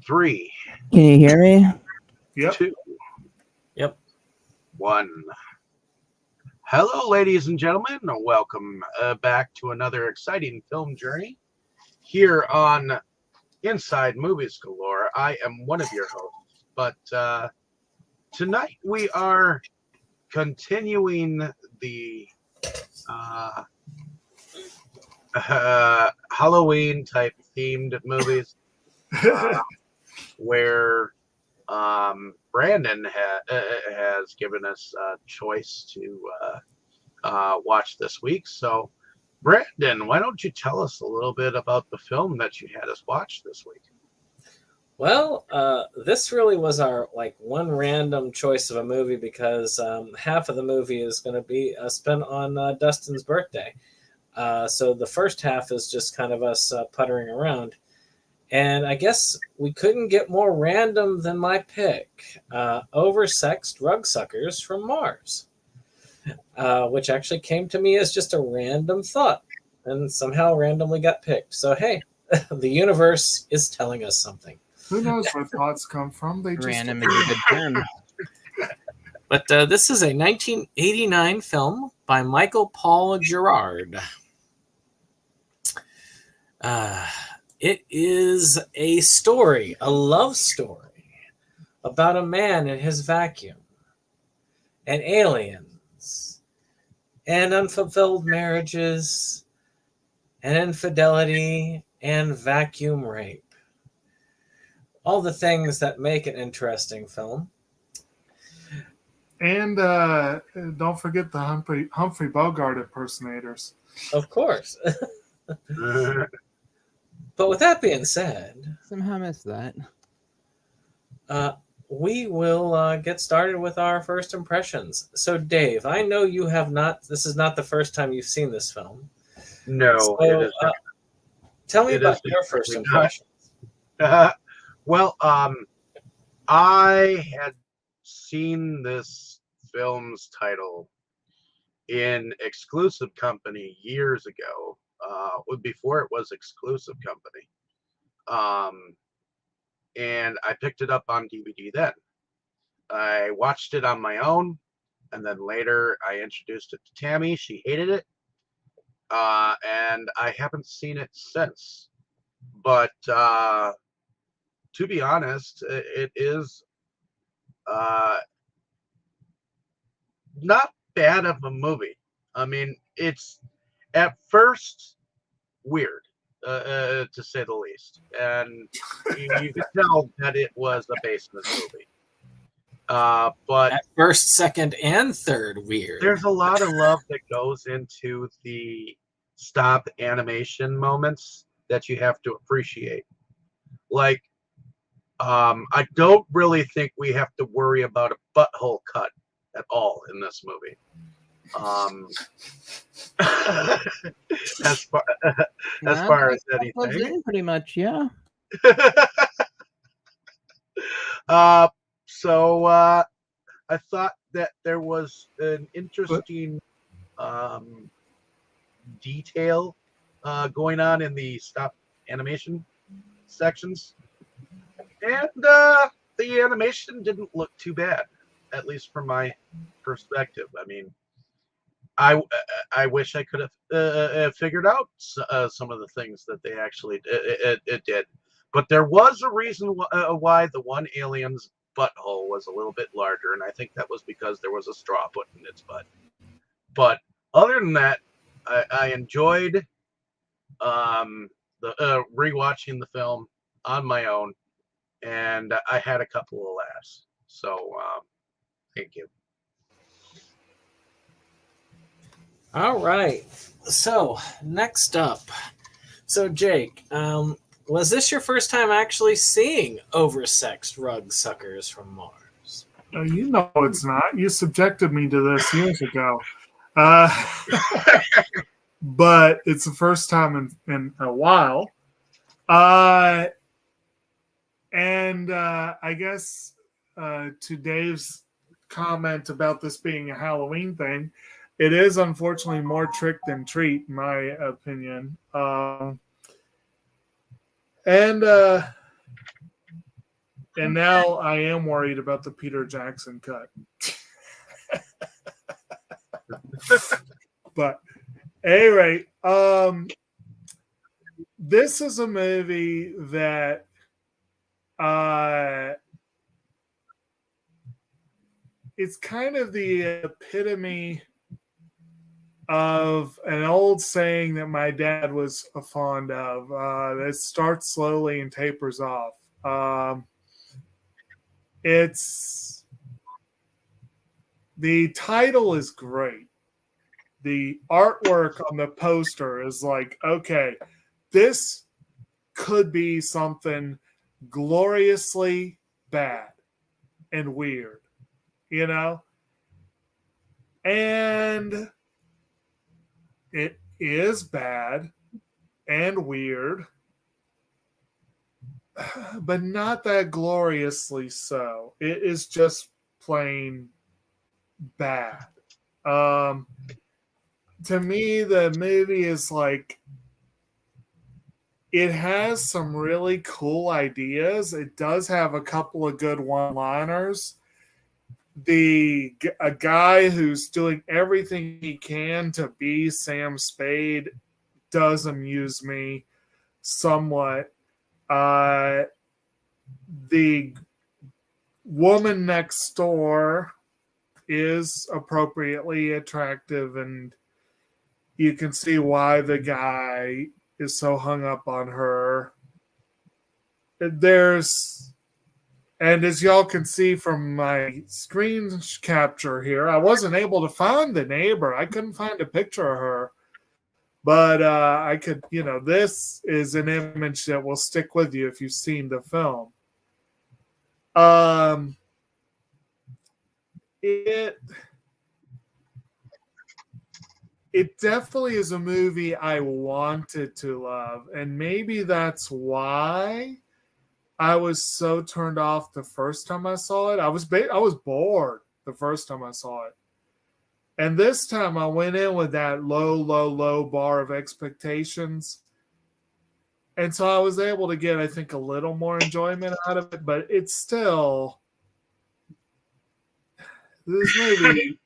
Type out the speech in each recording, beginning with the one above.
3, Can you hear me? Yep. 2, Yep. 1. Hello, ladies and gentlemen. Welcome back to another exciting film journey here on Inside Movies Galore. I am one of your hosts, but tonight we are continuing the Halloween type themed movies where Brandon has given us a choice to watch this week. So, Brandon, why don't you tell us a little bit about the film that you had us watch this week? Well, this really was our one random choice of a movie because half of the movie is going to be spent on Dustin's birthday. So the first half is just kind of us puttering around. And I guess we couldn't get more random than my pick, Oversexed Rugsuckers from Mars, which actually came to me as just a random thought and somehow randomly got picked. So, hey, the universe is telling us something. Who knows where thoughts come from? They just Random is a good term. But this is a 1989 film by Michael Paul Girard. It is a story, a love story, about a man and his vacuum, and aliens, and unfulfilled marriages, and infidelity, and vacuum rape. All the things that make an interesting film. And don't forget the Humphrey Bogart impersonators. Of course. But with that being said, Somehow missed that. we will get started with our first impressions. So, Dave, I know you have not. This is not the first time you've seen this film. No, So, it is not. Tell me It about is your first definitely impressions. Well, I had seen this film's title in exclusive company years ago, before it was exclusive company. And I picked it up on DVD then. I watched it on my own, and then later I introduced it to Tammy. She hated it, and I haven't seen it since. But to be honest, it is not bad of a movie. I mean, it's at first weird, to say the least, and you could tell that it was a basement movie. But At first, second, and third, weird. there's a lot of love that goes into the stop animation moments that you have to appreciate. Like, I don't really think we have to worry about a butthole cut at all in this movie. As far as Plugs anything. in pretty much, yeah. So I thought that there was an interesting detail going on in the stop animation sections, and the animation didn't look too bad, at least from my perspective. I mean, I wish I could have figured out some of the things that they actually it did, but there was a reason why the one alien's butthole was a little bit larger, and I think that was because there was a straw put in its butt. But other than that, I enjoyed the rewatching the film on my own, and I had a couple of laughs. So thank you. All right. So, next up. So, Jake, was this your first time actually seeing Oversexed Rugsuckers from Mars? You know it's not. You subjected me to this years ago. But it's the first time in a while. And I guess to Dave's comment about this being a Halloween thing, it is unfortunately more trick than treat, in my opinion. And And now I am worried about the Peter Jackson cut. But anyway, this is a movie that it's kind of the epitome of an old saying that my dad was fond of. That starts slowly and tapers off. It's the title is great. The artwork on the poster is like, okay, this could be something gloriously bad and weird, you know? And it is bad and weird, but not that gloriously so. It is just plain bad. To me, the movie is like, it has some really cool ideas. It does have a couple of good one-liners. A guy who's doing everything he can to be Sam Spade does amuse me somewhat. The woman next door is appropriately attractive, and you can see why the guy is so hung up on her. And as y'all can see from my screen capture here, I wasn't able to find the neighbor. I couldn't find a picture of her. But I could, this is an image that will stick with you if you've seen the film. It definitely is a movie I wanted to love, and maybe that's why I was so turned off the first time I saw it. I was bored the first time I saw it, and this time I went in with that low bar of expectations, and so I was able to get, I think, a little more enjoyment out of it. But it's still, this movie,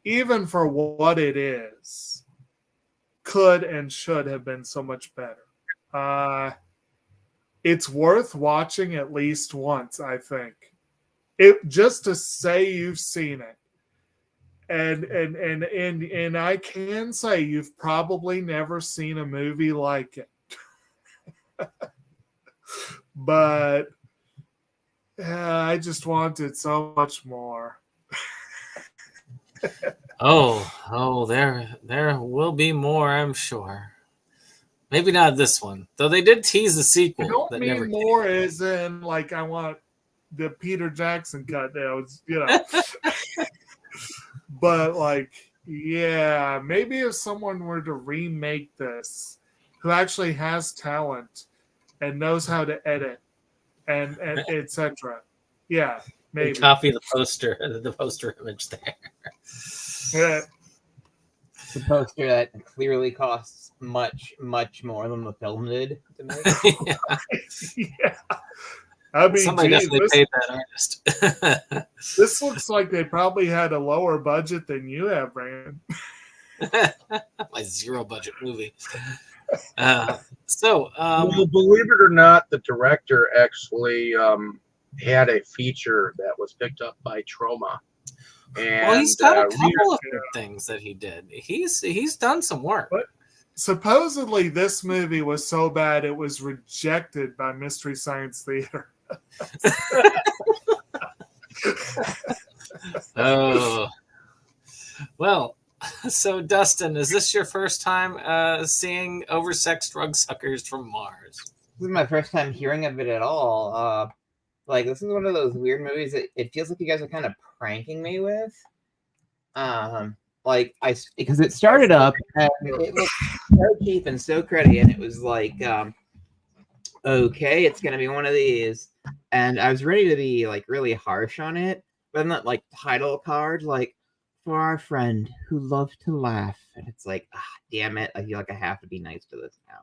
even for what it is, could and should have been so much better. It's worth watching at least once, I think. Just to say you've seen it. And I can say you've probably never seen a movie like it. But I just wanted so much more. Oh, there will be more, I'm sure. Maybe not this one, though. They did tease the sequel. I don't that mean never more came. As in like I want the Peter Jackson cut now. But like, yeah, maybe if someone were to remake this, who actually has talent and knows how to edit and etc. Yeah, maybe copy the poster image there. Yeah. The poster that clearly costs much more than the film did to make. Yeah. I mean, somebody definitely paid that artist. This looks like they probably had a lower budget than you have, Brandon. My zero budget movie. Well, believe it or not, the director actually had a feature that was picked up by Troma. And, he's got a couple of things that he did. He's done some work. But supposedly, this movie was so bad it was rejected by Mystery Science Theater. Oh, well. So, Dustin, is this your first time seeing oversexed Rugsuckers from Mars? This is my first time hearing of it at all. This is one of those weird movies that it feels like you guys are kind of pranking me with. Because it started up and it looked so cheap and so cruddy, and it was like, okay, it's gonna be one of these, and I was ready to be like really harsh on it, but then that like title card, like, for our friend who loved to laugh, and it's like, damn it, I feel like I have to be nice to this now.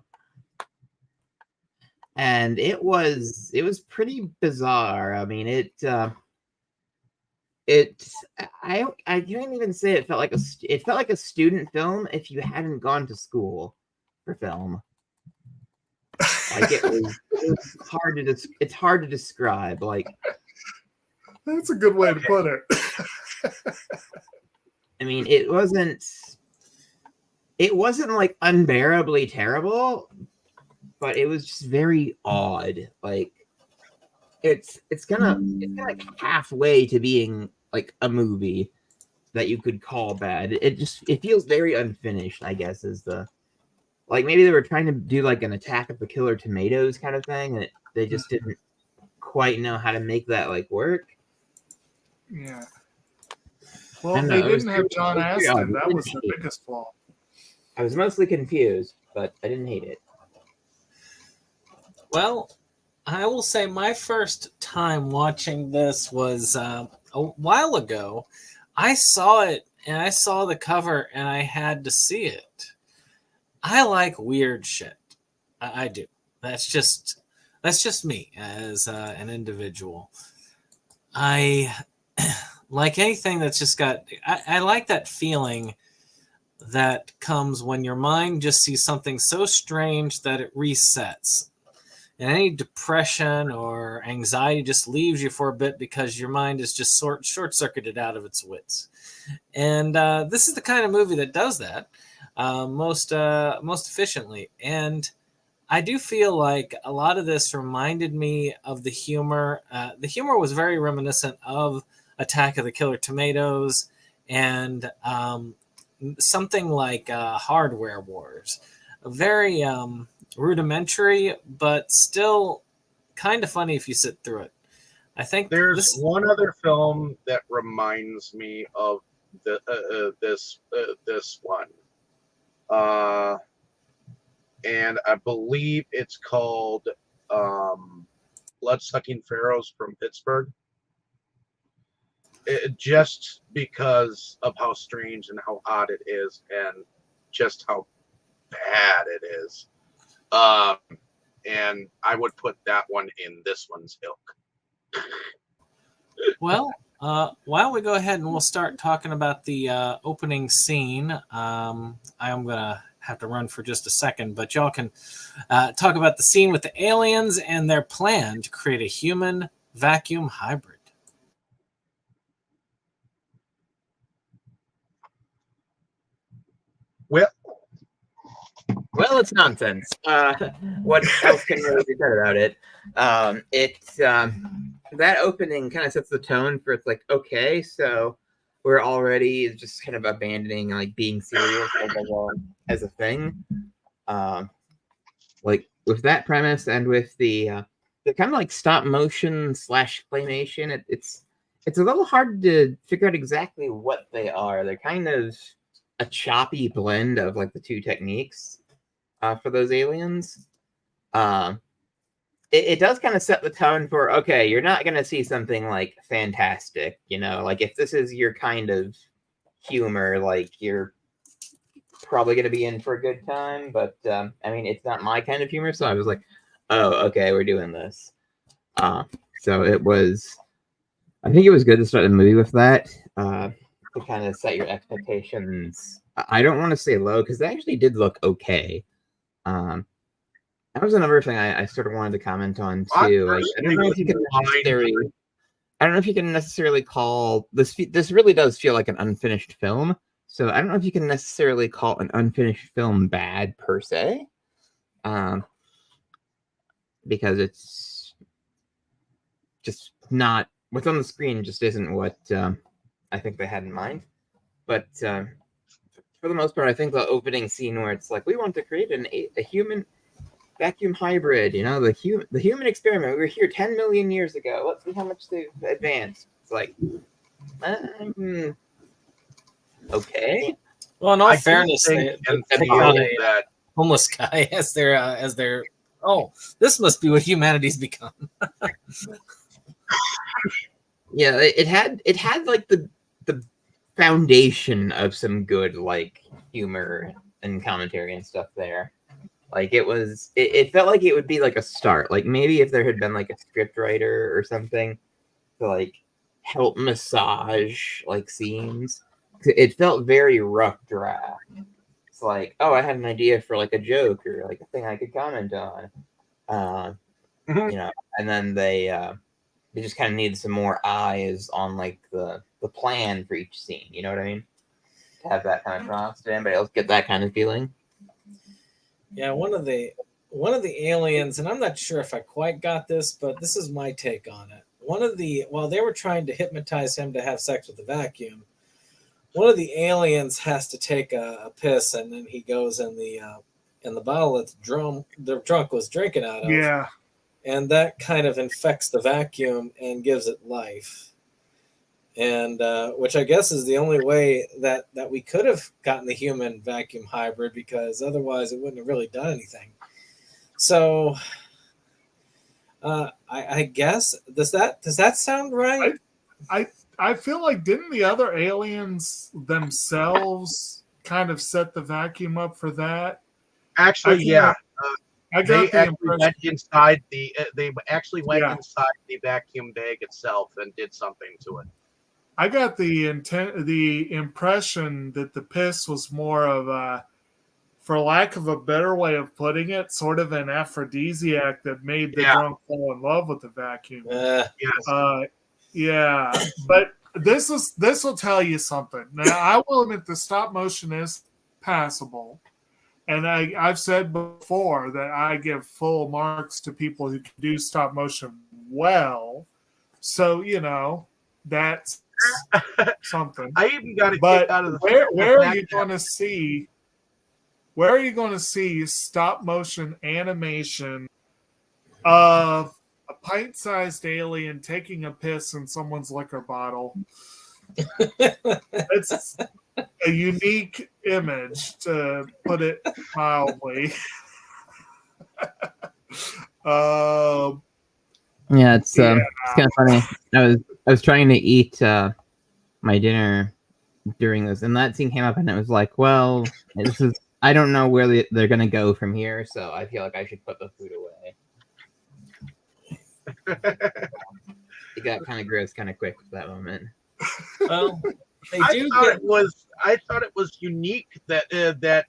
and it was pretty bizarre. I mean, I can't even say it felt like a student film if you hadn't gone to school for film. Like it was hard to it's hard to describe. Like, That's a good way to put it. I mean, it wasn't like unbearably terrible, but it was just very odd. Like it's like halfway to being like a movie that you could call bad. It feels very unfinished, I guess, is the like maybe they were trying to do like an Attack of the Killer Tomatoes kind of thing, and they just didn't quite know how to make that like work. Yeah. Well, they didn't have John Astin. That was the biggest flaw. I was mostly confused, but I didn't hate it. Well, I will say my first time watching this was a while ago. I saw it and I saw the cover and I had to see it. I like weird shit. I do. That's just me as an individual. I like anything that's just got. I like that feeling that comes when your mind just sees something so strange that it resets. And any depression or anxiety just leaves you for a bit because your mind is just short-circuited out of its wits. And this is the kind of movie that does that most efficiently. And I do feel like a lot of this reminded me of the humor. The humor was very reminiscent of Attack of the Killer Tomatoes and something like Hardware Wars. Very rudimentary, but still kind of funny if you sit through it. I think there's one other film that reminds me of this one, and I believe it's called Blood-Sucking Pharaohs from Pittsburgh. Just because of how strange and how odd it is, and just how bad it is. And I would put that one in this one's ilk. Well, why don't we go ahead and we'll start talking about the opening scene. I am going to have to run for just a second, but y'all can talk about the scene with the aliens and their plan to create a human vacuum hybrid. Well, it's nonsense. What else can really be said about it? That opening kind of sets the tone for it's like, okay, so we're already just kind of abandoning like being serious as a thing. Like with that premise and with the kind of like stop motion / claymation, it's a little hard to figure out exactly what they are. They're kind of a choppy blend of like the two techniques. For those aliens, it does kind of set the tone for, okay, you're not going to see something like fantastic, you know, like if this is your kind of humor, like you're probably going to be in for a good time, but I mean, it's not my kind of humor, so I was like, oh, okay, we're doing this. So it was, I think it was good to start the movie with that, to kind of set your expectations. I don't want to say low, because they actually did look okay. That was another thing I sort of wanted to comment on too. Like, I don't know if you can necessarily call this. This really does feel like an unfinished film. So I don't know if you can necessarily call an unfinished film bad per se, because it's just not what's on the screen. Just isn't what I think they had in mind. But for the most part, I think the opening scene where it's like, we want to create a human vacuum hybrid, you know, the human experiment. We were here 10 million years ago. Let's see how much they've advanced. It's like, okay. Well, in all fairness, they got a homeless guy as their. Oh, this must be what humanity's become. Yeah, it had like the foundation of some good like humor and commentary and stuff there. Like it felt like it would be like a start. Like maybe if there had been like a script writer or something to like help massage like scenes. It felt very rough draft. It's like, oh, I had an idea for like a joke or like a thing I could comment on. Mhm. You know, and then they just kind of needed some more eyes on like the plan for each scene. You know what I mean? To have that kind of trust. Did anybody else get that kind of feeling? Yeah, one of the aliens, and I'm not sure if I quite got this, but this is my take on it. While they were trying to hypnotize him to have sex with the vacuum, one of the aliens has to take a piss, and then he goes in the bottle that the drunk was drinking out of. Yeah. And that kind of infects the vacuum and gives it life. And which I guess is the only way that we could have gotten the human vacuum hybrid, because otherwise it wouldn't have really done anything. So I guess does that sound right? I feel like, didn't the other aliens themselves kind of set the vacuum up for that? Actually, yeah. I They got the actually impression. went inside the. They actually went Yeah. inside the vacuum bag itself and did something to it. I got the impression that the piss was more of a, for lack of a better way of putting it, sort of an aphrodisiac that made the Yeah. drunk fall in love with the vacuum. Yes. Yeah, but this will tell you something. Now, I will admit the stop motion is passable, and I've said before that I give full marks to people who can do stop motion well. So that's something. I even got a But kick out of the. where are you going to see? Where are you going to see stop motion animation of a pint-sized alien taking a piss in someone's liquor bottle? It's a unique image, to put it mildly. Yeah, it's kind of funny. I was trying to eat my dinner during this, and that scene came up, and it was like, well, this is. I don't know where they're gonna go from here, so I feel like I should put the food away. It got kind of gross, kind of quick at that moment. Well, they I do thought get. it was unique that the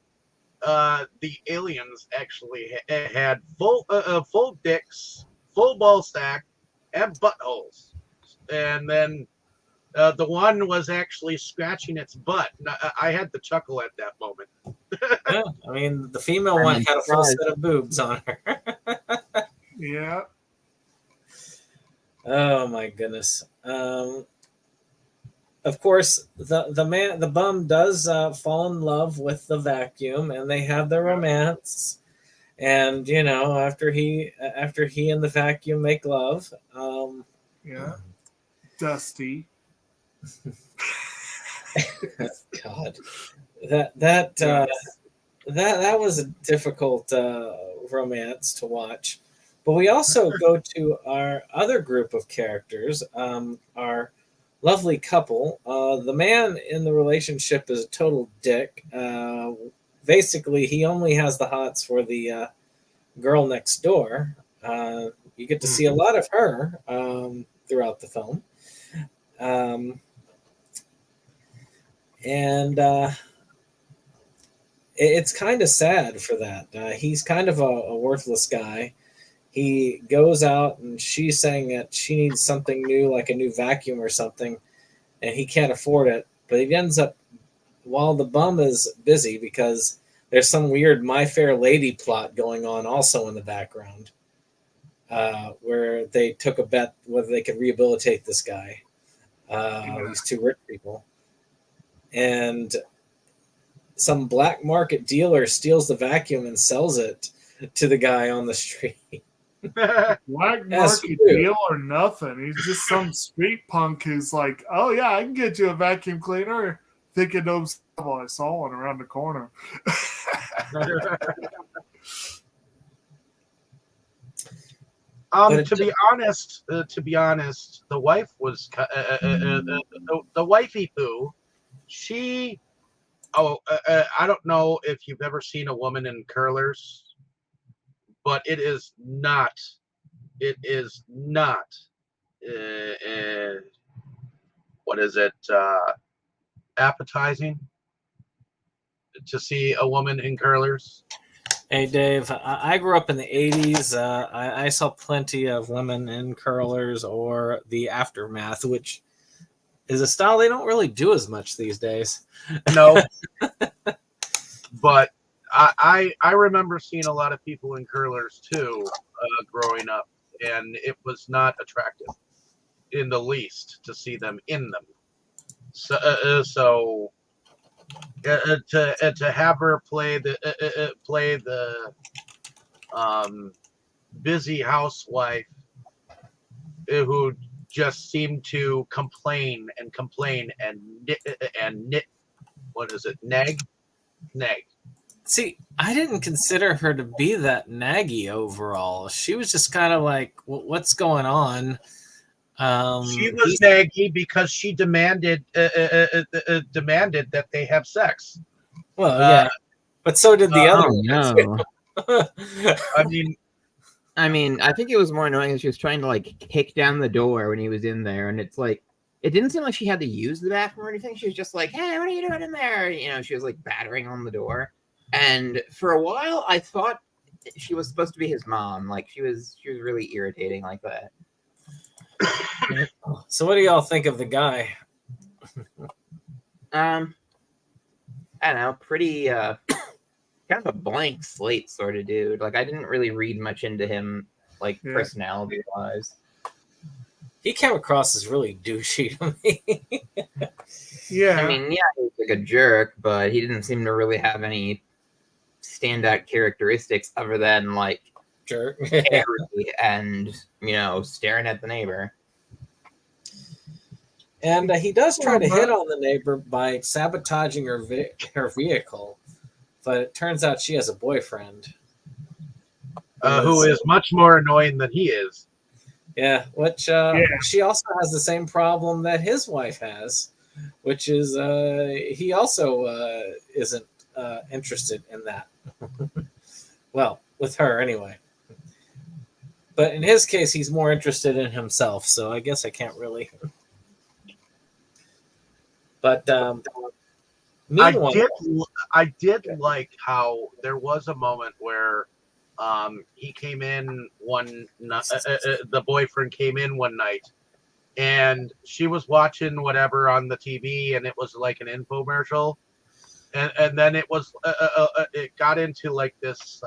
aliens actually had full dicks, full ball sack, and buttholes, and then the one was actually scratching its butt. I had to chuckle at that moment. Yeah, I mean, the female one had a full set of boobs on her. Yeah. Oh my goodness. Of course, the bum does fall in love with the vacuum, and they have their romance. And after he and the vacuum make love. Yeah. Dusty. God, that was a difficult romance to watch. But we also go to our other group of characters, our lovely couple. The man in the relationship is a total dick. Basically, he only has the hots for the girl next door. You get to see a lot of her throughout the film. And it's kind of sad for that. He's kind of a worthless guy. He goes out, and she's saying that she needs something new, like a new vacuum or something, and he can't afford it. But he ends up, while the bum is busy, because there's some weird My Fair Lady plot going on also in the background, where they took a bet whether they could rehabilitate this guy, these two rich people. And some black market dealer steals the vacuum and sells it to the guy on the street. Black market deal or nothing. He's just some street punk who's like, oh yeah, I can get you a vacuum cleaner. Thinking I saw one around the corner. To be honest, the wife was the wifey poo. She, I don't know if you've ever seen a woman in curlers but it is not. It is not. What is it? Appetizing to see a woman in curlers. Hey, Dave, I grew up in the 80s. I saw plenty of women in curlers or the aftermath, which is a style they don't really do as much these days. No, but I remember seeing a lot of people in curlers too, growing up, and it was not attractive in the least to see them in them. So to have her play the busy housewife who just seemed to complain and knit. What is it? Nag. See, I didn't consider her to be that naggy overall. She was just kind of like, what's going on? She was naggy because she demanded that they have sex. Well, yeah, but so did the other no. I mean, I think it was more annoying that she was trying to like kick down the door when he was in there, and it's like it didn't seem like she had to use the bathroom or anything. She was just like, "Hey, what are you doing in there?" You know, she was like battering on the door, and for a while I thought she was supposed to be his mom. Like she was really irritating like that. So, what do y'all think of the guy? I don't know, pretty kind of a blank slate sort of dude. Like I didn't really read much into him, like personality wise. He came across as really douchey to me. Yeah. I mean, yeah, he was like a jerk, but he didn't seem to really have any standout characteristics other than like Jerk. angry and staring at the neighbor. And he does try to hit on the neighbor by sabotaging her vehicle, but it turns out she has a boyfriend. who is much more annoying than he is. Yeah, which she also has the same problem that his wife has, which is he also isn't interested in that. Well, with her anyway. But in his case, he's more interested in himself, so I guess I can't really. But meanwhile, I did like how there was a moment where he came in the boyfriend came in one night, and she was watching whatever on the TV, and it was like an infomercial, and then it was it got into like this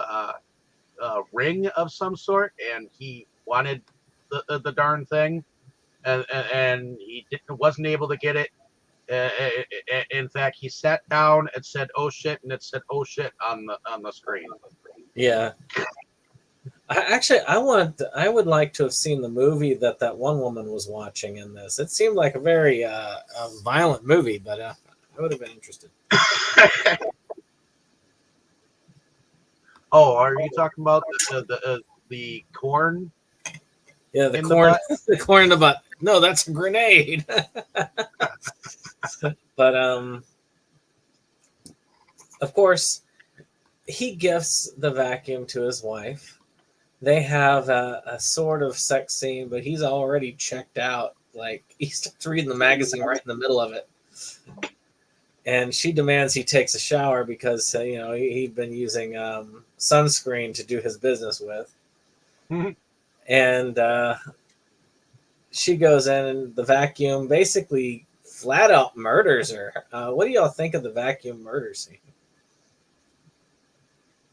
ring of some sort, and he wanted the darn thing, and he wasn't able to get it. In fact, he sat down and said, "Oh shit," and it said, "Oh shit" on the screen. yeah. I would like to have seen the movie that one woman was watching in this. It seemed like a very violent movie, but I would have been interested. Oh, are you talking about the corn? Yeah, the corn, the corn in the butt. No, that's a grenade. But of course, he gifts the vacuum to his wife. They have a sort of sex scene, but he's already checked out. Like he starts reading the magazine right in the middle of it, and she demands he takes a shower because he'd been using sunscreen to do his business with. Mm-hmm. And she goes in, and the vacuum basically flat out murders her. What do y'all think of the vacuum murder scene?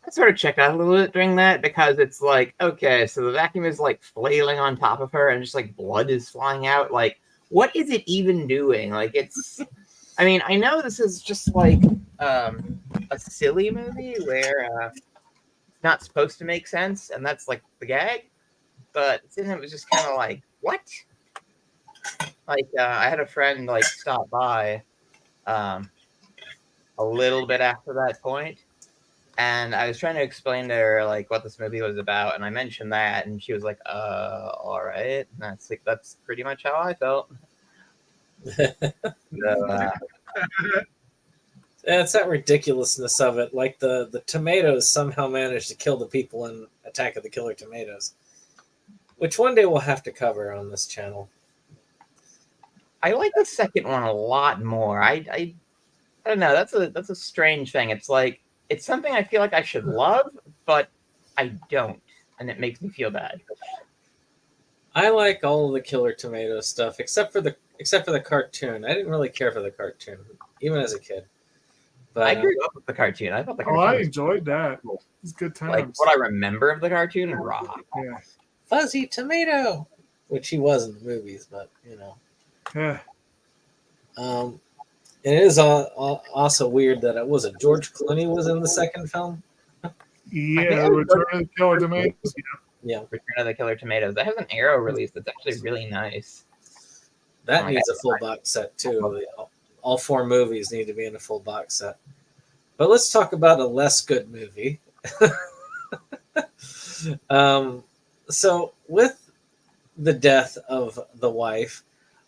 I sort of checked out a little bit during that because it's like, okay, so the vacuum is like flailing on top of her and just like blood is flying out. Like, what is it even doing? Like, I mean, I know this is just like a silly movie where it's not supposed to make sense, and that's like the gag. But it was just kind of like, what? Like, I had a friend like stop by a little bit after that point, and I was trying to explain to her like what this movie was about, and I mentioned that, and she was like, all right. And that's pretty much how I felt. So, It's that ridiculousness of it. Like the tomatoes somehow managed to kill the people in Attack of the Killer Tomatoes, which one day we'll have to cover on this channel. I like the second one a lot more. I don't know. That's a strange thing. It's like it's something I feel like I should love, but I don't, and it makes me feel bad. I like all of the Killer Tomatoes stuff except for the cartoon. I didn't really care for the cartoon, even as a kid. But I grew up with the cartoon. I thought the Oh, cartoon I was enjoyed that. It was good times. like what I remember of the cartoon. Raw. Yeah. Fuzzy Tomato, which he was in the movies, but Yeah. and it is also weird that it was George Clooney was in the second film. Yeah, Return of the Killer Tomatoes. Yeah, Return of the Killer Tomatoes. That has an Arrow release that's actually really nice. that Oh, needs a full box set too. All 4 movies need to be in a full box set. But let's talk about a less good movie. So with the death of the wife,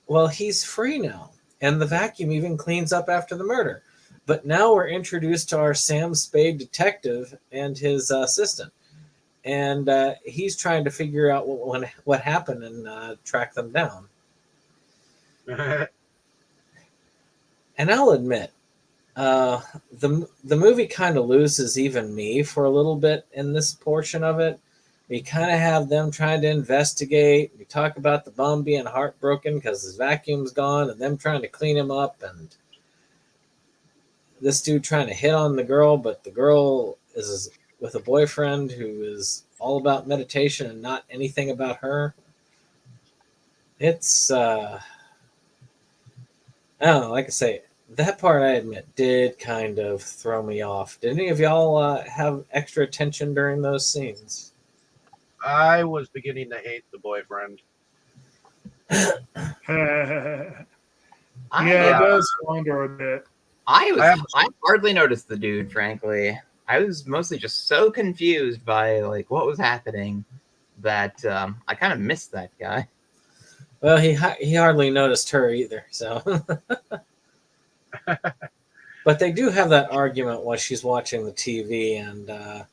well, he's free now, and the vacuum even cleans up after the murder. But now we're introduced to our Sam Spade detective and his assistant, and he's trying to figure out what happened and track them down. And I'll admit, the movie kind of loses even me for a little bit in this portion of it. We kind of have them trying to investigate. We talk about the bum being heartbroken because his vacuum's gone, and them trying to clean him up, and this dude trying to hit on the girl, but the girl is with a boyfriend who is all about meditation and not anything about her. It's I don't know, like I say, that part I admit did kind of throw me off. Did any of y'all have extra attention during those scenes? I was beginning to hate the boyfriend. Yeah, I, it does wander a bit. I hardly noticed the dude, frankly. I was mostly just so confused by like what was happening that I kind of missed that guy. Well, he hardly noticed her either. So, but they do have that argument while she's watching the TV, and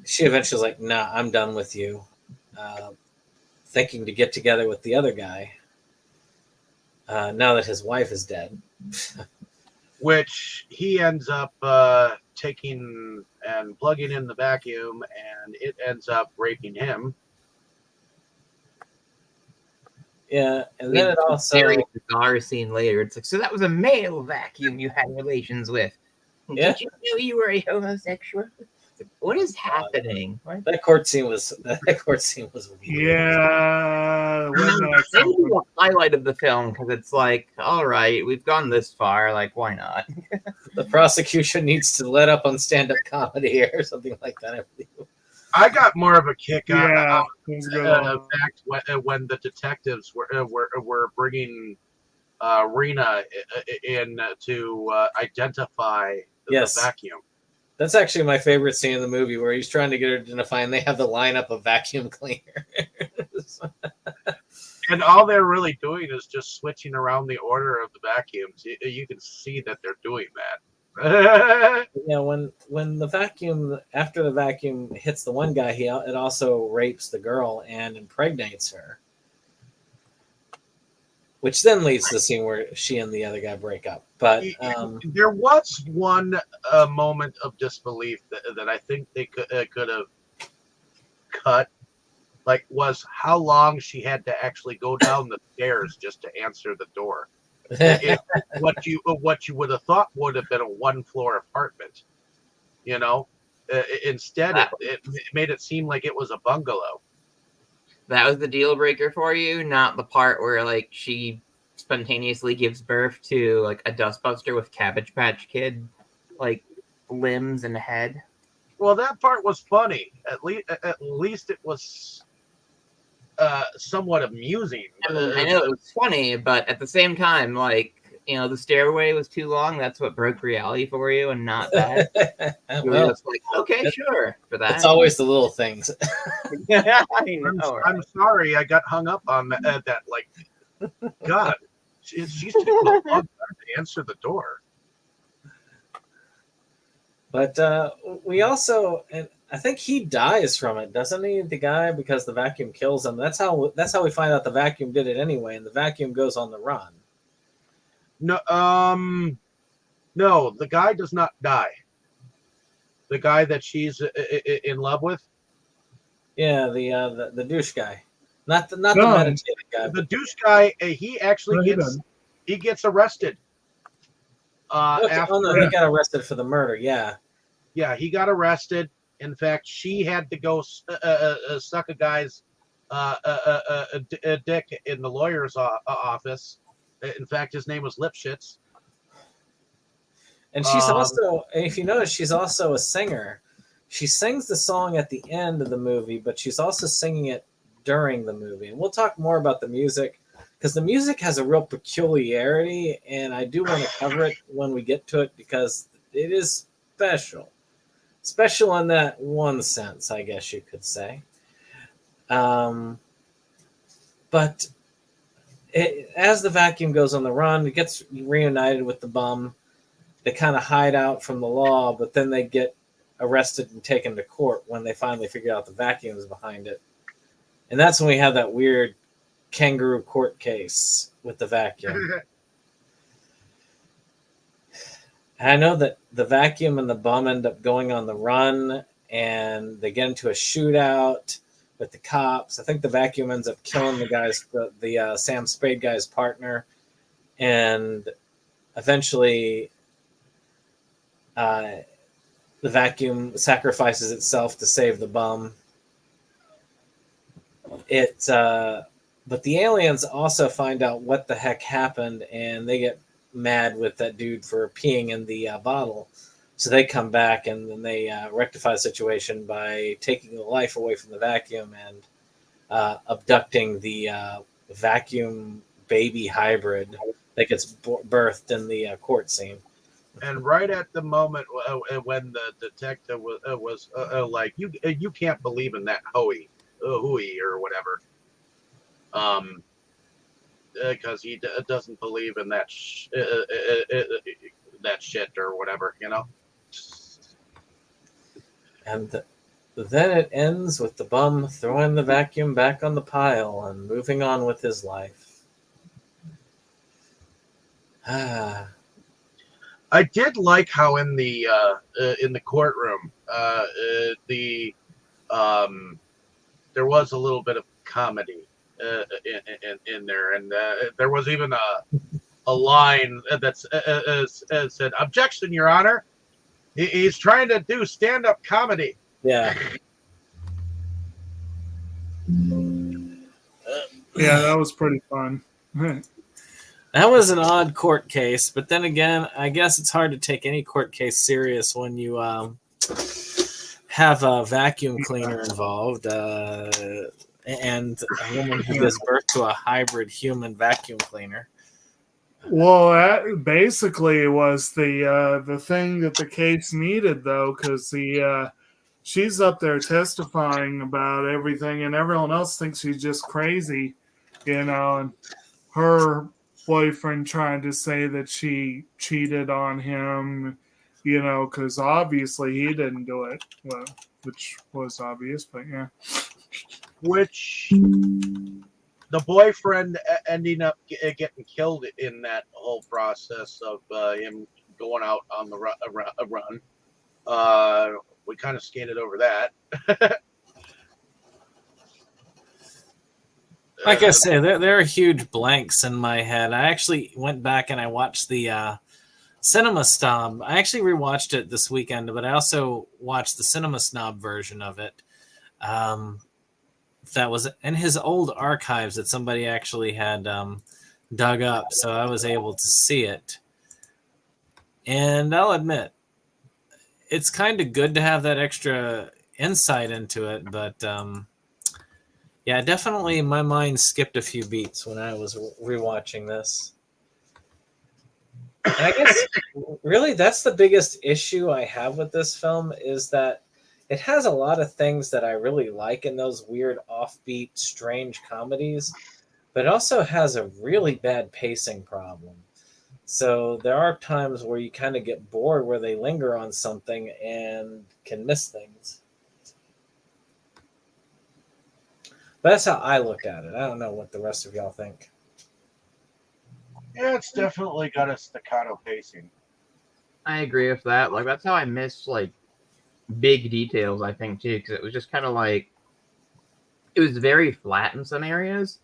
she eventually is like, "Nah, I'm done with you," thinking to get together with the other guy. Now that his wife is dead. Which he ends up taking and plugging in the vacuum, and it ends up raping him. Yeah, and then it also very bizarre scene later. It's like, so that was a male vacuum you had relations with. Yeah. Did you know you were a homosexual? It's like, what is happening? What? that court scene was weird. Yeah. Maybe the highlight of the film because it's like, all right, we've gone this far. Like, why not? The prosecution needs to let up on stand-up comedy or something like that. I believe. I got more of a kick out Yeah. of the fact when the detectives were bringing Rena in to identify Yes. the vacuum. That's actually my favorite scene in the movie where he's trying to get her to identify, and they have the lineup of vacuum cleaners. And all they're really doing is just switching around the order of the vacuums. You can see that they're doing that. Yeah, when the vacuum, after the vacuum hits the one guy, it also rapes the girl and impregnates her, which then leads to the scene where she and the other guy break up. But there was one moment of disbelief that I think they could have cut. Like, was how long she had to actually go down the stairs just to answer the door. What you would have thought would have been a 1-floor apartment, instead it made it seem like it was a bungalow. That was the deal breaker for you, not the part where like she spontaneously gives birth to like a dustbuster with Cabbage Patch Kid like limbs and head. Well, that part was funny. At least it was somewhat amusing. I know it was funny, but at the same time, like, the stairway was too long. That's what broke reality for you, and not that. You were just like, okay, sure, for that. It's always the little things. Yeah, I know, I'm sorry, I got hung up on that. Like, God, she's taking a long time to answer the door. But we also, and I think he dies from it, doesn't he? The guy, because the vacuum kills him. That's how we find out the vacuum did it anyway, and the vacuum goes on the run. No, no, the guy does not die. The guy that she's in love with. Yeah, the douche guy, not the No. meditative guy. The douche guy, he actually No, he gets doesn't. he gets arrested. After, Oh no, he got arrested for the murder. Yeah, he got arrested. In fact, she had to go suck a guy's dick in the lawyer's office. In fact, his name was Lipschitz. and she's also, if you notice, she's also a singer. She sings the song at the end of the movie, but she's also singing it during the movie. And we'll talk more about the music because the music has a real peculiarity, and I do want to cover it when we get to it because it is special. Special in that one sense, I guess you could say. But as the vacuum goes on the run, it gets reunited with the bum. They kind of hide out from the law, but then they get arrested and taken to court when they finally figure out the vacuum is behind it. And that's when we have that weird kangaroo court case with the vacuum. I know that the vacuum and the bum end up going on the run, and they get into a shootout with the cops. I think the vacuum ends up killing the Sam Spade guy's partner, and eventually the vacuum sacrifices itself to save the bum. But the aliens also find out what the heck happened, and they get mad with that dude for peeing in the bottle. So they come back and then they rectify the situation by taking the life away from the vacuum and abducting the vacuum baby hybrid that gets birthed in the court scene. And right at the moment when the detective was like, you can't believe in that hooey or whatever, because he doesn't believe in that that shit or whatever, you know. And then it ends with the bum throwing the vacuum back on the pile and moving on with his life. I did like how in the courtroom there was a little bit of comedy in there, and there was even a line that said, "Objection, Your Honor. He's trying to do stand-up comedy." Yeah. Yeah, that was pretty fun. That was an odd court case, but then again, I guess it's hard to take any court case serious when you have a vacuum cleaner involved and a woman who gives birth to a hybrid human vacuum cleaner. Well, that basically was the thing that the case needed, though, because she's up there testifying about everything, and everyone else thinks she's just crazy, you know, and her boyfriend trying to say that she cheated on him, you know, because obviously he didn't do it, well, which was obvious, but yeah. Which the boyfriend ending up getting killed in that whole process of him going out on the run. We kind of skated over that. Like I say, there are huge blanks in my head. I actually went back and I watched the Cinema Snob. I actually rewatched it this weekend, but I also watched the Cinema Snob version of it. That was in his old archives that somebody actually had dug up, so I was able to see it. And I'll admit, it's kind of good to have that extra insight into it, but yeah, definitely my mind skipped a few beats when I was rewatching this. And I guess really that's the biggest issue I have with this film is that it has a lot of things that I really like in those weird offbeat, strange comedies, but it also has a really bad pacing problem. So there are times where you kind of get bored where they linger on something and can miss things. But that's how I looked at it. I don't know what the rest of y'all think. Yeah, it's definitely got a staccato pacing. I agree with that. Like that's how I miss like big details. I think too, because it was just kind of like it was very flat in some areas,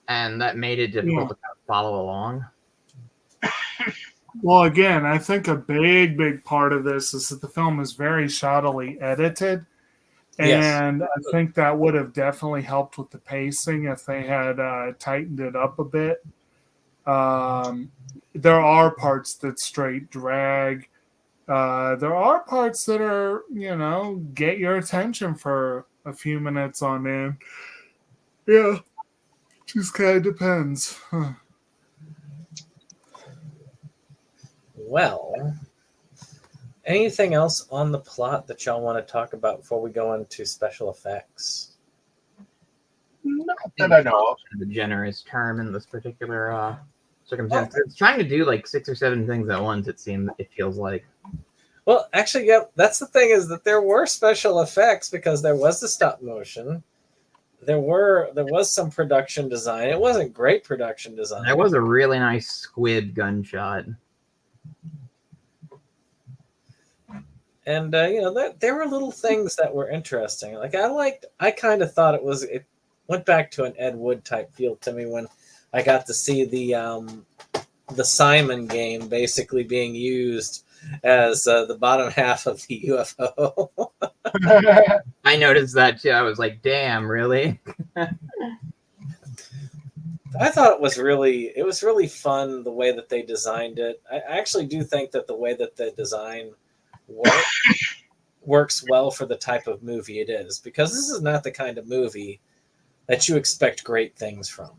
and that made it difficult to kind of follow along. Well, again, I think a big part of this is that the film is very shoddily edited. Yes. And I think that would have definitely helped with the pacing if they had tightened it up a bit. There are parts that straight drag. There are parts that are, get your attention for a few minutes on end. Yeah, just kind of depends. Huh. Well, anything else on the plot that y'all want to talk about before we go into special effects? Not that I know of. The generous term in this particular circumstance. It's trying to do like 6 or 7 things at once. It feels like. Well, actually, yeah, that's the thing is that there were special effects because there was the stop motion. There was some production design. It wasn't great production design. There was a really nice squib gunshot. And there were little things that were interesting. Like I kind of thought it went back to an Ed Wood type feel to me when I got to see the Simon game basically being used as the bottom half of the UFO. I noticed that too. I was like, "Damn, really?" I thought it was really fun the way that they designed it. I actually do think that the way that the design works well for the type of movie it is, because this is not the kind of movie that you expect great things from,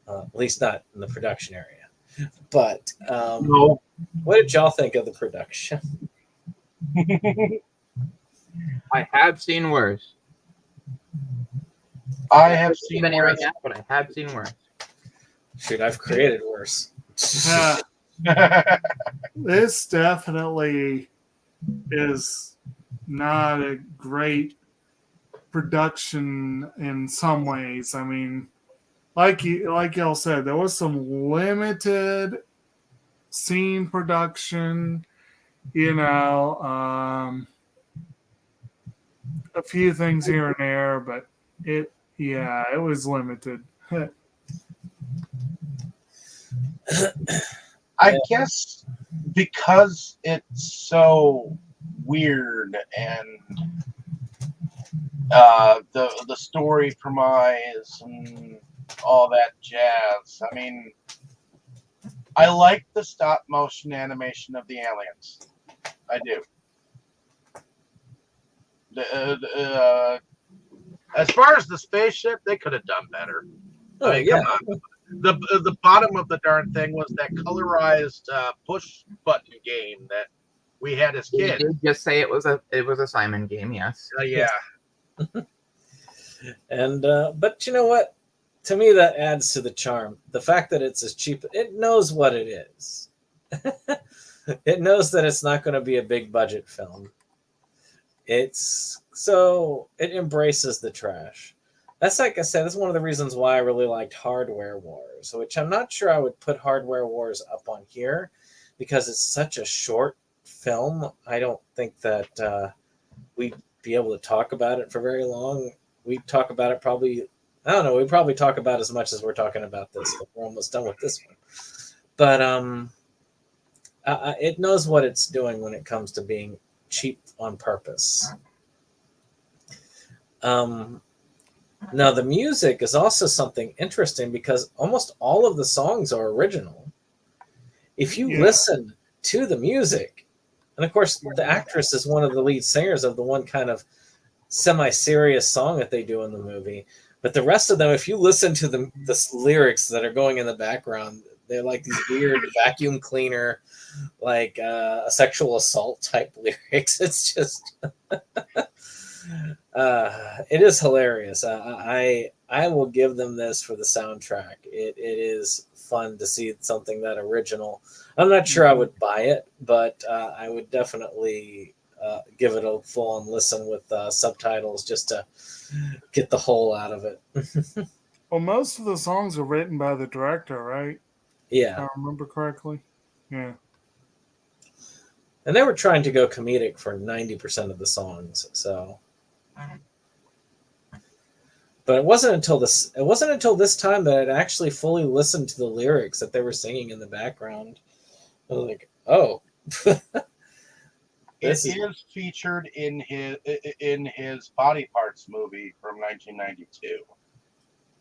at least not in the production area. But No. what did y'all think of the production? I have seen worse. I have seen Even right worse. now, but I have seen worse. Shoot, I've created worse. This definitely is not a great production in some ways. I mean, like y'all said, there was some limited scene production, a few things here and there, but it was limited. I guess because it's so weird and the story premise and all that jazz. I mean, I like the stop motion animation of the aliens. I do. As far as the spaceship, they could have done better. Oh, I mean, yeah. come on. The bottom of the darn thing was that colorized push button game that we had as You kids. did just say it was a Simon game, yes. Yeah. And but you know what? To me, that adds to the charm. The fact that it's as cheap, it knows what it is. It knows that it's not going to be a big budget film. It embraces the trash. That's like I said, that's one of the reasons why I really liked Hardware Wars, which I'm not sure I would put Hardware Wars up on here because it's such a short film. I don't think that we'd be able to talk about it for very long. We'd talk about it probably, I don't know, we'd probably talk about as much as we're talking about this, but we're almost done with this one. But it knows what it's doing when it comes to being cheap on purpose. Now, the music is also something interesting because almost all of the songs are original. If you listen to the music, and of course, the actress is one of the lead singers of the one kind of semi-serious song that they do in the movie. But the rest of them, if you listen to the lyrics that are going in the background, they're like these weird vacuum cleaner, like a sexual assault type lyrics. It's just... it is hilarious. I will give them this for the soundtrack. It is fun to see something that original. I'm not sure I would buy it, but I would definitely give it a full on listen with subtitles just to get the whole out of it. Well, most of the songs are written by the director, right? If Yeah, I remember correctly. Yeah. and they were trying to go comedic for 90% of the songs. So, but it wasn't until this time that I actually fully listened to the lyrics that they were singing in the background. I was like, oh. It is featured in his Body Parts movie from 1992.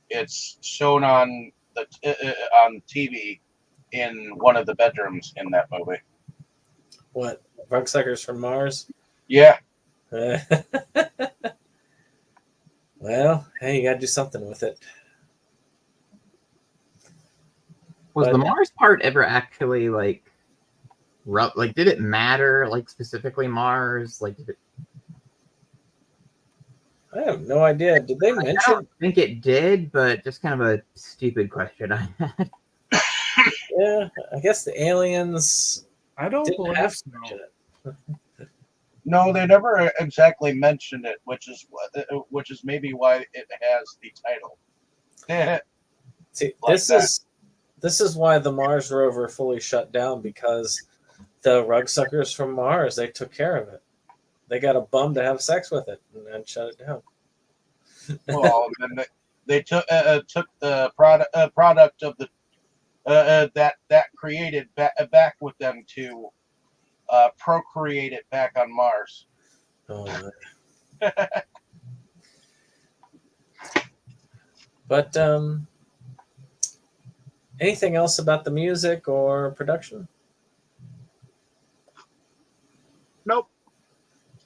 It's shown on on TV in one of the bedrooms in that movie. What, Rugsuckers from Mars? Yeah, Well, hey, you gotta do something with it. Was But- the Mars part ever actually like did it matter, like specifically Mars? Like, did it, I have no idea. Did they I mention? don't think it did, but just kind of a stupid question I had. Yeah, I guess the aliens I don't didn't believe have to so. mention it. no, they never exactly mentioned it, which is maybe why it has the title. See, Like this is why the Mars rover fully shut down, because the Rugsuckers from Mars, they took care of it. They got a bum to have sex with it and then shut it down. Well, then they took the product of the that created back with them to procreate it back on Mars. Oh, but anything else about the music or production? Nope.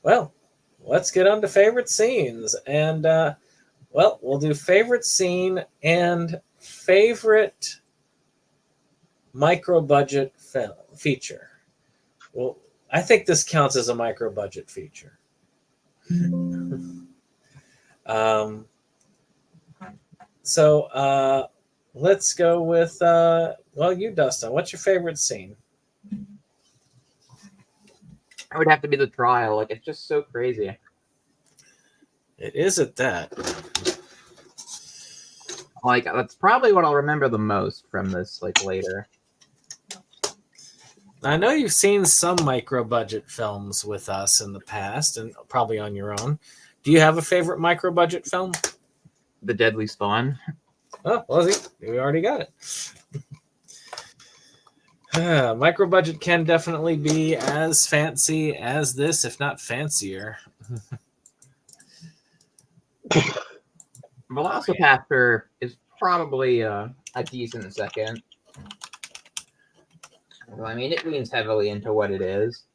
Well, let's get on to favorite scenes. And, well, we'll do favorite scene and favorite micro-budget film feature. Well, I think this counts as a micro-budget feature. So let's go with, well, you, Dustin. What's your favorite scene? It would have to be the trial. Like, it's just so crazy. It is at that. Like, that's probably what I'll remember the most from this, like, later. I know you've seen some micro-budget films with us in the past, and probably on your own. Do you have a favorite micro-budget film? The Deadly Spawn. Oh, well, see, we already got it. Micro-budget can definitely be as fancy as this, if not fancier. Velocipaster is probably a decent second. I mean, it leans heavily into what it is.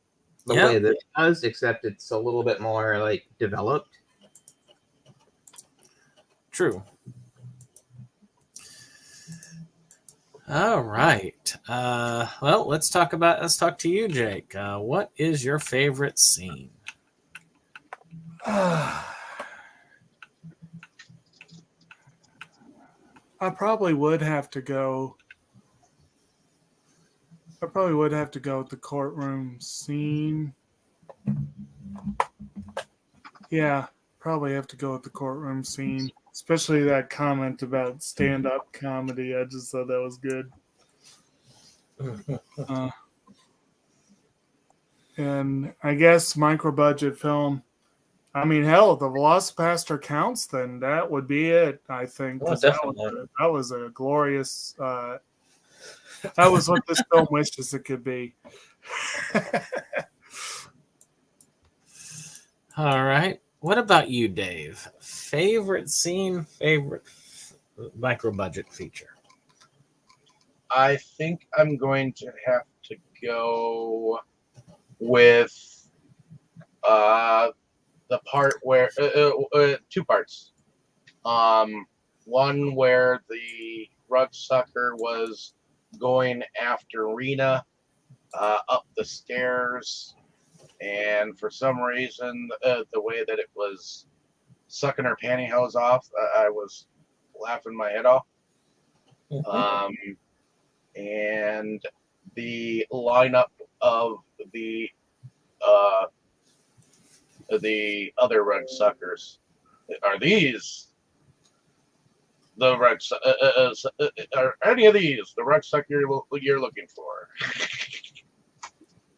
The Yeah. way that it does, except it's a little bit more, like, developed. True. All right. Well, let's talk to you, Jake. What is your favorite scene? I probably would have to go. I probably would have to go with the courtroom scene. Yeah, probably have to go with the courtroom scene, especially that comment about stand-up comedy. I just thought that was good. And I guess micro-budget film. I mean, hell, if the Velocipaster counts, then that would be it, I think. Oh, 'cause definitely. that was a glorious. That was what this film wishes it could be. All right. What about you, Dave? Favorite scene, favorite micro-budget feature? I think I'm going to have to go with the part where two parts. One where the Rugsucker was going after Rena up the stairs, and for some reason, the way that it was sucking her pantyhose off, I was laughing my head off. And the lineup of the the other Rugsuckers. Are these the are any of these the Rugsucker you're looking for?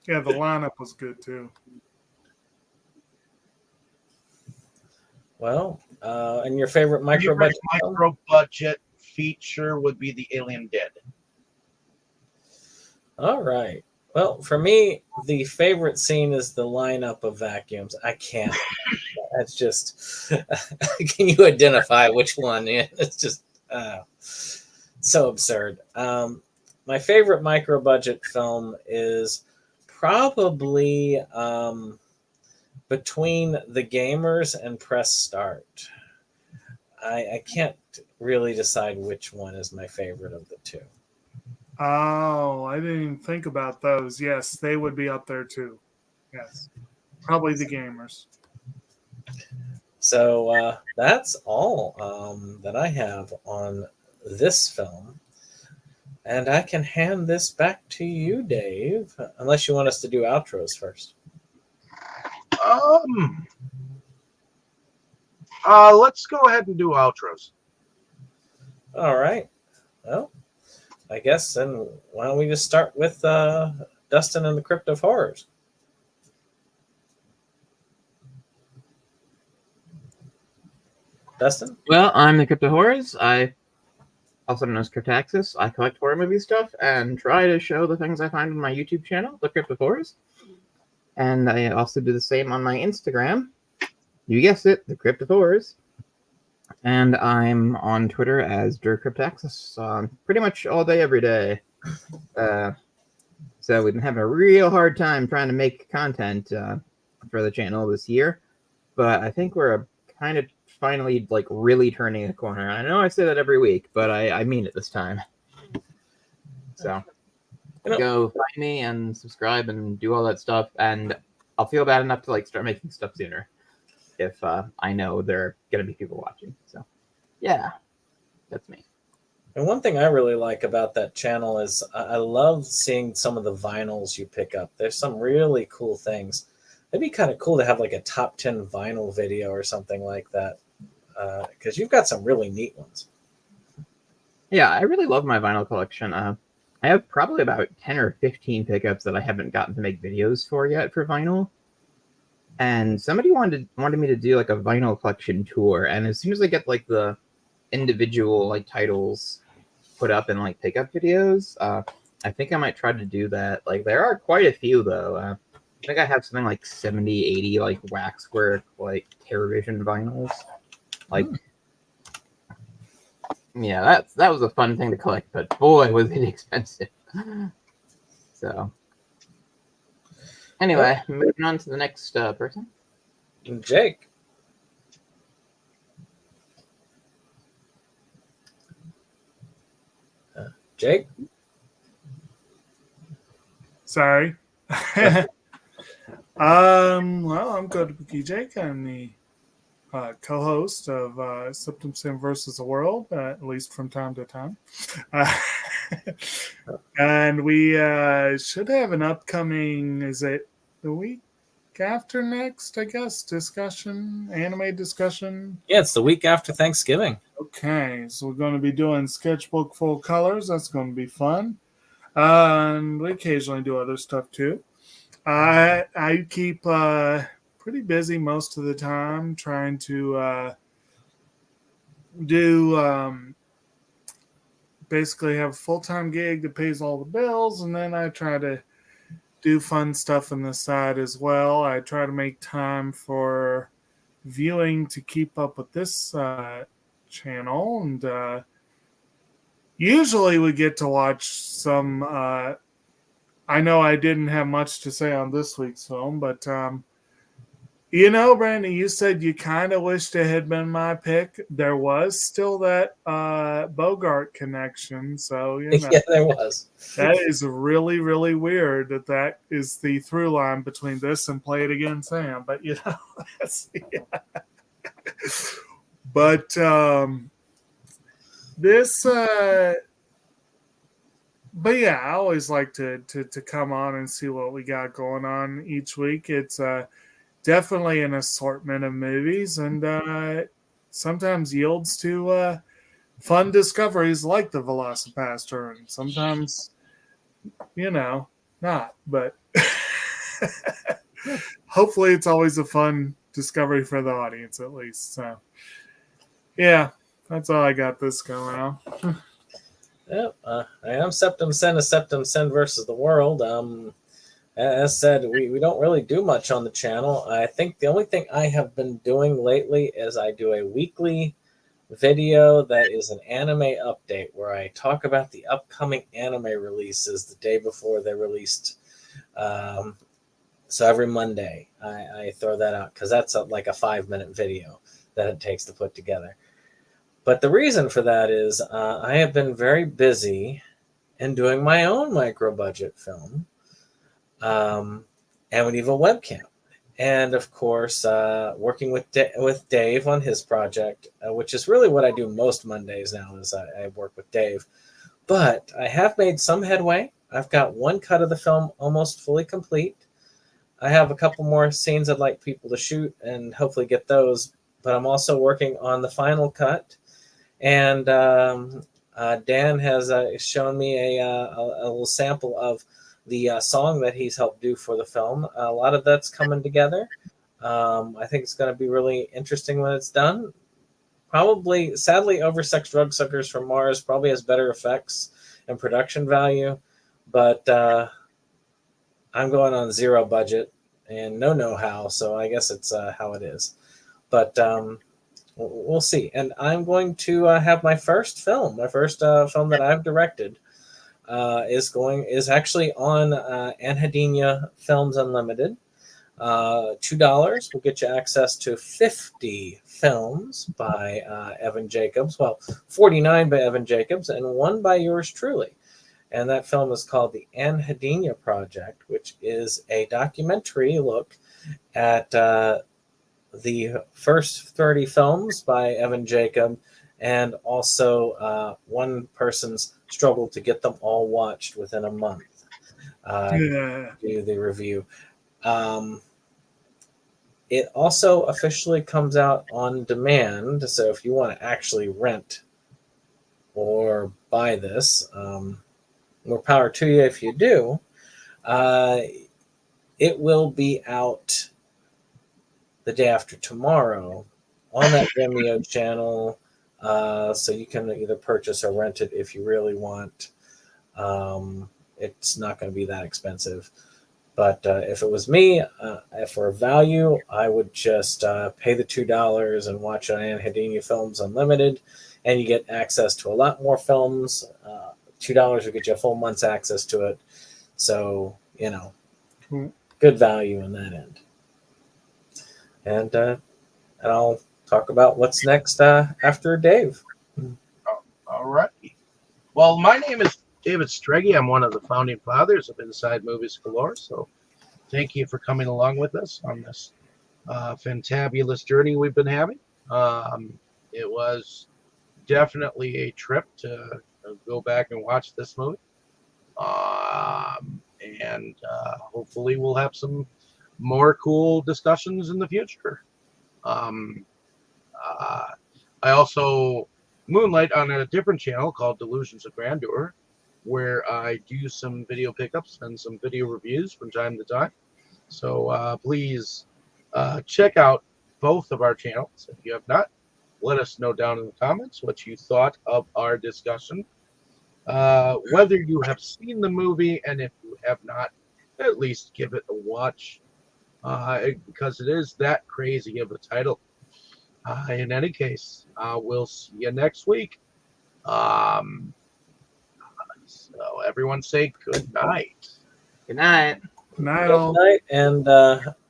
Yeah, the lineup was good too. Well, and your favorite micro Favorite budget? micro budget feature would be the Alien Dead. All right. Well, for me, the favorite scene is the lineup of vacuums. I can't. That's just. Can you identify which one? It's just so absurd. My favorite micro budget film is probably Between the Gamers and Press Start. I can't really decide which one is my favorite of the two. Oh, I didn't even think about those. Yes, they would be up there too. Yes, probably the gamers. So that's all that I have on this film. And I can hand this back to you, Dave, unless you want us to do outros first. Let's go ahead and do outros. All right. Well, I guess then why don't we just start with Dustin and the Crypt of Horrors? Dustin? Well, I'm the Crypt of Horrors. I also known as Cryptaxis. I collect horror movie stuff and try to show the things I find on my YouTube channel, The Crypt of Horrors. And I also do the same on my Instagram. You guessed it, The Crypt of Horrors. And I'm on Twitter as Cryptaxis pretty much all day, every day. So we've been having a real hard time trying to make content for the channel this year. But I think we're kind of finally really turning a corner. I know I say that every week, but I mean it this time. So go find me and subscribe and do all that stuff, and I'll feel bad enough to start making stuff sooner if I know there are gonna be people watching. So yeah, that's me. And one thing I really like about that channel is I love seeing some of the vinyls you pick up. There's some really cool things. It'd be kind of cool to have a top 10 vinyl video or something like that, because you've got some really neat ones. Yeah, I really love my vinyl collection. I have probably about 10 or 15 pickups that I haven't gotten to make videos for yet for vinyl. And somebody wanted me to do a vinyl collection tour. And as soon as I get the individual titles put up in pickup videos, I think I might try to do that. There are quite a few though. I think I have something 70, 80 waxwork TerrorVision vinyls. Yeah, that was a fun thing to collect, but boy, was it expensive. So, anyway, moving on to the next person. Jake. Jake? Sorry. Well, I'm Kotobukijake. I'm the co-host of SeptumSin versus the World, at least from time to time. And we should have an upcoming, is it the week after next, I guess, anime discussion? Yeah, it's the week after Thanksgiving. Okay, so we're going to be doing sketchbook full colors. That's going to be fun. And we occasionally do other stuff too. I keep pretty busy most of the time trying to do basically have a full-time gig that pays all the bills, and then I try to do fun stuff on the side as well. I try to make time for viewing to keep up with this channel, and usually we get to watch some I know I didn't have much to say on this week's film, but Brandon, you said you kind of wished it had been my pick. There was still that Bogart connection, so Yeah, there was. That is really, really weird that is the through line between this and Play It Again, Sam. But that's, yeah. But this. But yeah, I always like to come on and see what we got going on each week. It's definitely an assortment of movies, and sometimes yields to fun discoveries like the Velocipaster, and sometimes, not. But hopefully it's always a fun discovery for the audience, at least. So, yeah, that's all I got this go around. Yep, I am SeptumSin, a SeptumSin versus the world. As said, we don't really do much on the channel. I think the only thing I have been doing lately is I do a weekly video that is an anime update where I talk about the upcoming anime releases the day before they're released. So every Monday I throw that out because that's like a 5-minute video that it takes to put together. But the reason for that is I have been very busy in doing my own micro-budget film and Medieval webcam. And, of course, working with Dave on his project, which is really what I do most Mondays now is I work with Dave. But I have made some headway. I've got one cut of the film almost fully complete. I have a couple more scenes I'd like people to shoot and hopefully get those. But I'm also working on the final cut. And Dan has shown me a little sample of the song that he's helped do for the film. A lot of that's coming together. I think it's going to be really interesting when it's done. Probably, sadly, Oversexed Rugsuckers from Mars probably has better effects and production value. But I'm going on 0 budget and no know-how, so I guess it's how it is. But we'll see. And I'm going to have my first film film that I've directed is actually on Anhedenia Films Unlimited. $2 will get you access to 50 films by Evan Jacobs. Well, 49 by Evan Jacobs and 1 by yours truly. And that film is called The Anhedenia Project, which is a documentary look at the first 30 films by Evan Jacob, and also one person's struggle to get them all watched within a month. Do the review. It also officially comes out on demand, so if you want to actually rent or buy this, more power to you if you do. It will be out the day after tomorrow on that Vimeo channel, so you can either purchase or rent it if you really want. It's not going to be that expensive. But if it was me, for value, I would just pay the $2 and watch on Anhedenia Films Unlimited, and you get access to a lot more films. $2 will get you a full month's access to it. So, good value in that end. And I'll talk about what's next after Dave. All right. Well, my name is David Strege. I'm one of the founding fathers of Inside Movies Galore. So thank you for coming along with us on this fantabulous journey we've been having. It was definitely a trip to go back and watch this movie. And hopefully we'll have some more cool discussions in the future. I also moonlight on a different channel called Delusions of Grandeur, where I do some video pickups and some video reviews from time to time. So please check out both of our channels. If you have not, let us know down in the comments what you thought of our discussion. Whether you have seen the movie, and if you have not, at least give it a watch, because it is that crazy of a title. In any case, we'll see you next week. So everyone say good night. Good night. Night all. Good night, and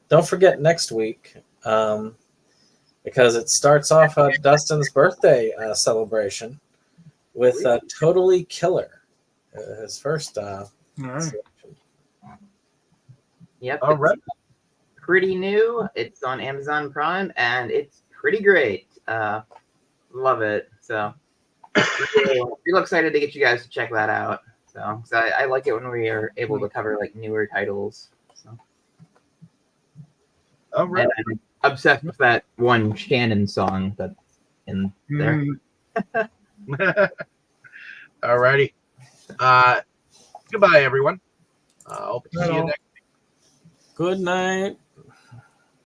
don't forget next week, because it starts off Dustin's birthday celebration with Totally Killer, his first selection. Yep. All right. Pretty new. It's on Amazon Prime, and it's pretty great. Love it. So real excited to get you guys to check that out. So I like it when we are able to cover like newer titles. So All right. And I'm obsessed with that one Shannon song that's in there. All righty. Goodbye, everyone. Hope to see you Hello. next. Good night.